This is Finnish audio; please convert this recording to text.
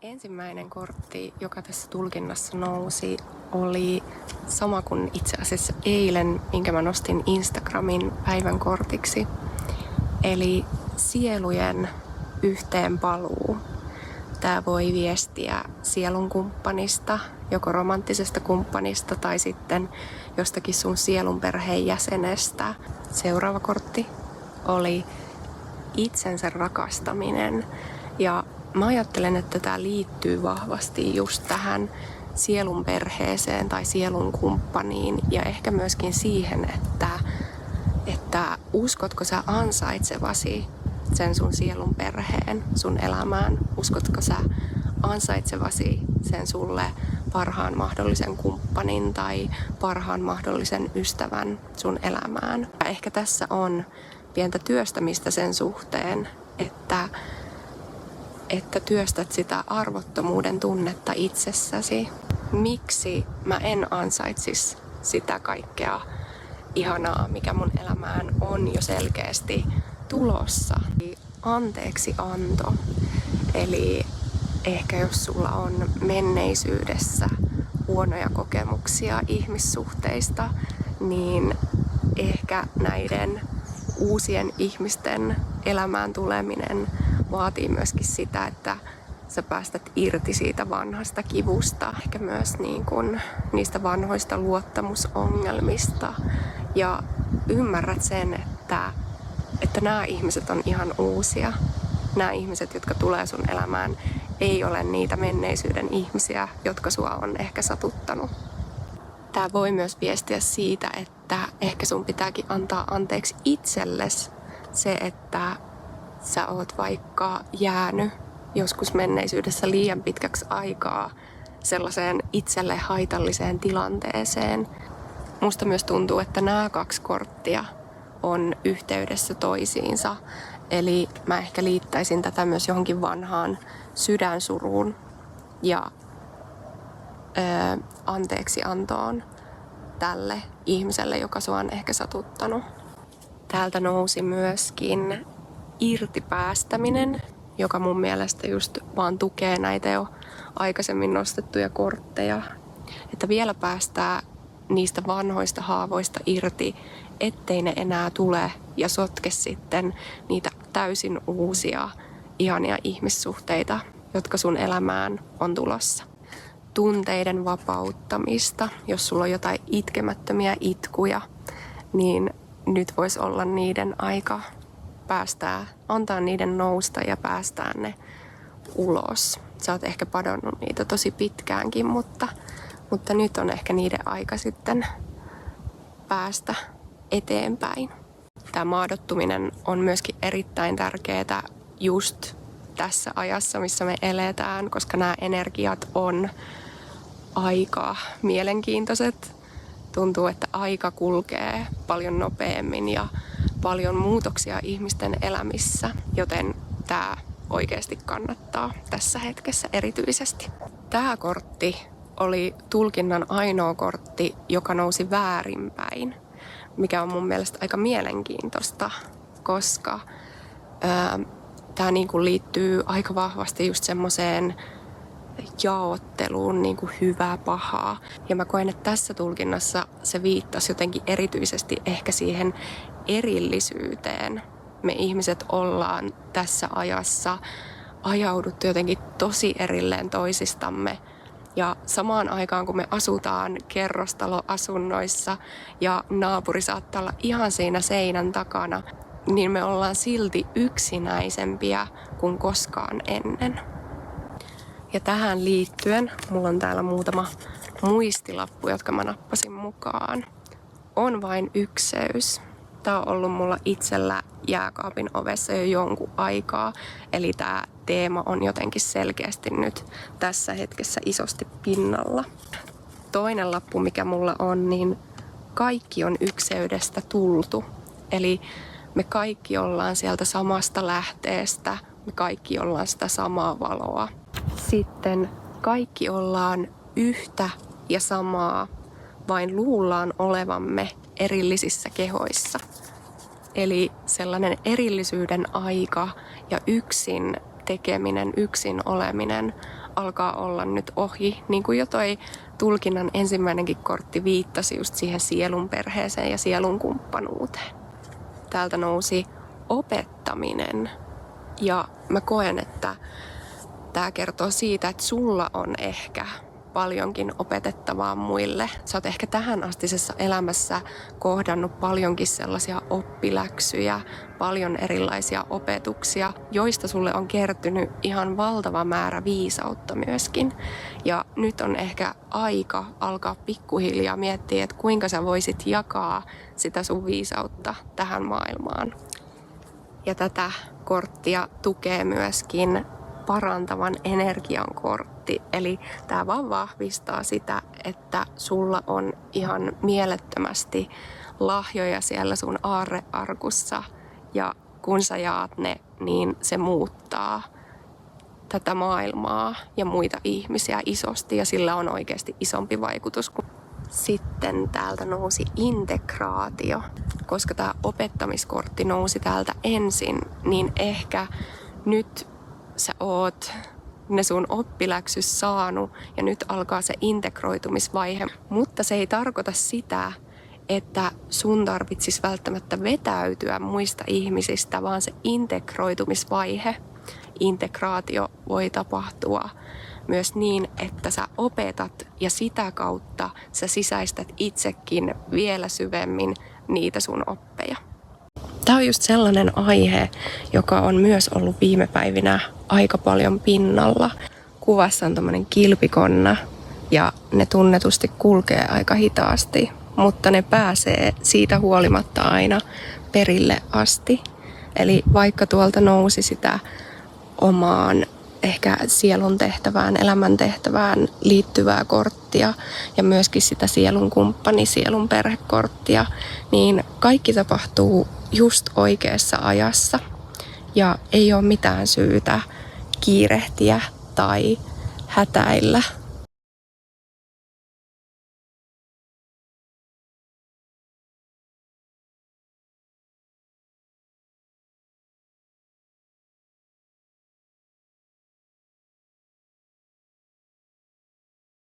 Ensimmäinen kortti, joka tässä tulkinnassa nousi, oli sama kuin itse asiassa eilen, minkä mä nostin Instagramin päivän kortiksi. Eli sielujen yhteenpaluu. Tämä voi viestiä sielun kumppanista, joko romanttisesta kumppanista tai sitten jostakin sun sielun perheen jäsenestä. Seuraava kortti oli itsensä rakastaminen. Ja mä ajattelen, että tämä liittyy vahvasti just tähän sielun perheeseen tai sielun kumppaniin ja ehkä myöskin siihen, että uskotko sä ansaitsevasi sen sun sielun perheen sun elämään? Uskotko sä ansaitsevasi sen sulle parhaan mahdollisen kumppanin tai parhaan mahdollisen ystävän sun elämään? Ja ehkä tässä on pientä työstämistä sen suhteen, että työstät sitä arvottomuuden tunnetta itsessäsi. Miksi mä en ansaitsisi sitä kaikkea ihanaa, mikä mun elämään on jo selkeästi tulossa? Anteeksi anto. Eli ehkä jos sulla on menneisyydessä huonoja kokemuksia ihmissuhteista, niin ehkä näiden uusien ihmisten elämään tuleminen vaatii myöskin sitä, että sä päästät irti siitä vanhasta kivusta, ehkä myös niistä vanhoista luottamusongelmista ja ymmärrät sen, että nämä ihmiset on ihan uusia. Nämä ihmiset, jotka tulee sun elämään, ei ole niitä menneisyyden ihmisiä, jotka sua on ehkä satuttanut. Tämä voi myös viestiä siitä, että ehkä sun pitääkin antaa anteeksi itsellesi se, että sä oot vaikka jäänyt joskus menneisyydessä liian pitkäksi aikaa sellaiseen itselle haitalliseen tilanteeseen. Musta myös tuntuu, että nämä kaksi korttia on yhteydessä toisiinsa. Eli mä ehkä liittäisin tätä myös johonkin vanhaan sydänsuruun ja anteeksiantoon tälle ihmiselle, joka sua on ehkä satuttanut. Täältä nousi myöskin irtipäästäminen, joka mun mielestä just vaan tukee näitä jo aikaisemmin nostettuja kortteja. Että vielä päästää niistä vanhoista haavoista irti, ettei ne enää tule ja sotke sitten niitä täysin uusia, ihania ihmissuhteita, jotka sun elämään on tulossa. Tunteiden vapauttamista, jos sulla on jotain itkemättömiä itkuja, niin nyt voisi olla niiden aika antaa niiden nousta ja päästää ne ulos. Sä oot ehkä padonnut niitä tosi pitkäänkin, mutta nyt on ehkä niiden aika sitten päästä eteenpäin. Tämä maadottuminen on myöskin erittäin tärkeää just tässä ajassa, missä me eletään, koska nämä energiat on aika mielenkiintoiset. Tuntuu, että aika kulkee paljon nopeammin ja paljon muutoksia ihmisten elämissä, joten tämä oikeasti kannattaa tässä hetkessä erityisesti. Tämä kortti oli tulkinnan ainoa kortti, joka nousi väärinpäin, mikä on mun mielestä aika mielenkiintoista, koska tämä liittyy aika vahvasti just semmoiseen jaotteluun, hyvää, pahaa. Ja mä koen, että tässä tulkinnassa se viittasi jotenkin erityisesti ehkä siihen erillisyyteen. Me ihmiset ollaan tässä ajassa ajauduttu jotenkin tosi erilleen toisistamme. Ja samaan aikaan, kun me asutaan kerrostaloasunnoissa ja naapuri saattaa olla ihan siinä seinän takana, niin me ollaan silti yksinäisempiä kuin koskaan ennen. Ja tähän liittyen, mulla on täällä muutama muistilappu, jotka mä nappasin mukaan. On vain ykseys. Tää on ollut mulla itsellä jääkaapin ovessa jo jonkun aikaa. Eli tää teema on jotenkin selkeästi nyt tässä hetkessä isosti pinnalla. Toinen lappu, mikä mulla on, niin kaikki on ykseydestä tultu. Eli me kaikki ollaan sieltä samasta lähteestä. Me kaikki ollaan sitä samaa valoa. Sitten kaikki ollaan yhtä ja samaa, vain luullaan olevamme erillisissä kehoissa. Eli sellainen erillisyyden aika ja yksin tekeminen, yksin oleminen alkaa olla nyt ohi. Niin kuin jo toi tulkinnan ensimmäinenkin kortti viittasi just siihen sielun perheeseen ja sielun kumppanuuteen. Täältä nousi opettaminen. Ja mä koen, että tää kertoo siitä, että sulla on ehkä paljonkin opetettavaa muille. Sä oot ehkä tähän astisessa elämässä kohdannut paljonkin sellaisia oppiläksyjä, paljon erilaisia opetuksia, joista sulle on kertynyt ihan valtava määrä viisautta myöskin. Ja nyt on ehkä aika alkaa pikkuhiljaa miettiä, että kuinka sä voisit jakaa sitä sun viisautta tähän maailmaan. Ja tätä korttia tukee myöskin parantavan energian kortti. Eli tämä vaan vahvistaa sitä, että sulla on ihan mielettömästi lahjoja siellä sun aarrearkussa. Ja kun sä jaat ne, niin se muuttaa tätä maailmaa ja muita ihmisiä isosti. Ja sillä on oikeasti isompi vaikutus. Sitten täältä nousi integraatio. Koska tämä opettamiskortti nousi täältä ensin, niin ehkä nyt sä oot ne sun oppiläksys saanut ja nyt alkaa se integroitumisvaihe. Mutta se ei tarkoita sitä, että sun tarvitsisi välttämättä vetäytyä muista ihmisistä, vaan se integroitumisvaihe, integraatio voi tapahtua myös niin, että sä opetat ja sitä kautta sä sisäistät itsekin vielä syvemmin niitä sun oppeja. Tämä on just sellainen aihe, joka on myös ollut viime päivinä aika paljon pinnalla. Kuvassa on tommonen kilpikonna ja ne tunnetusti kulkee aika hitaasti, mutta ne pääsee siitä huolimatta aina perille asti. Eli vaikka tuolta nousi sitä omaan ehkä sielun tehtävään, elämän tehtävään liittyvää korttia ja myöskin sitä sielun kumppani, sielun perhekorttia, niin kaikki tapahtuu just oikeassa ajassa ja ei ole mitään syytä kiirehtiä tai hätäillä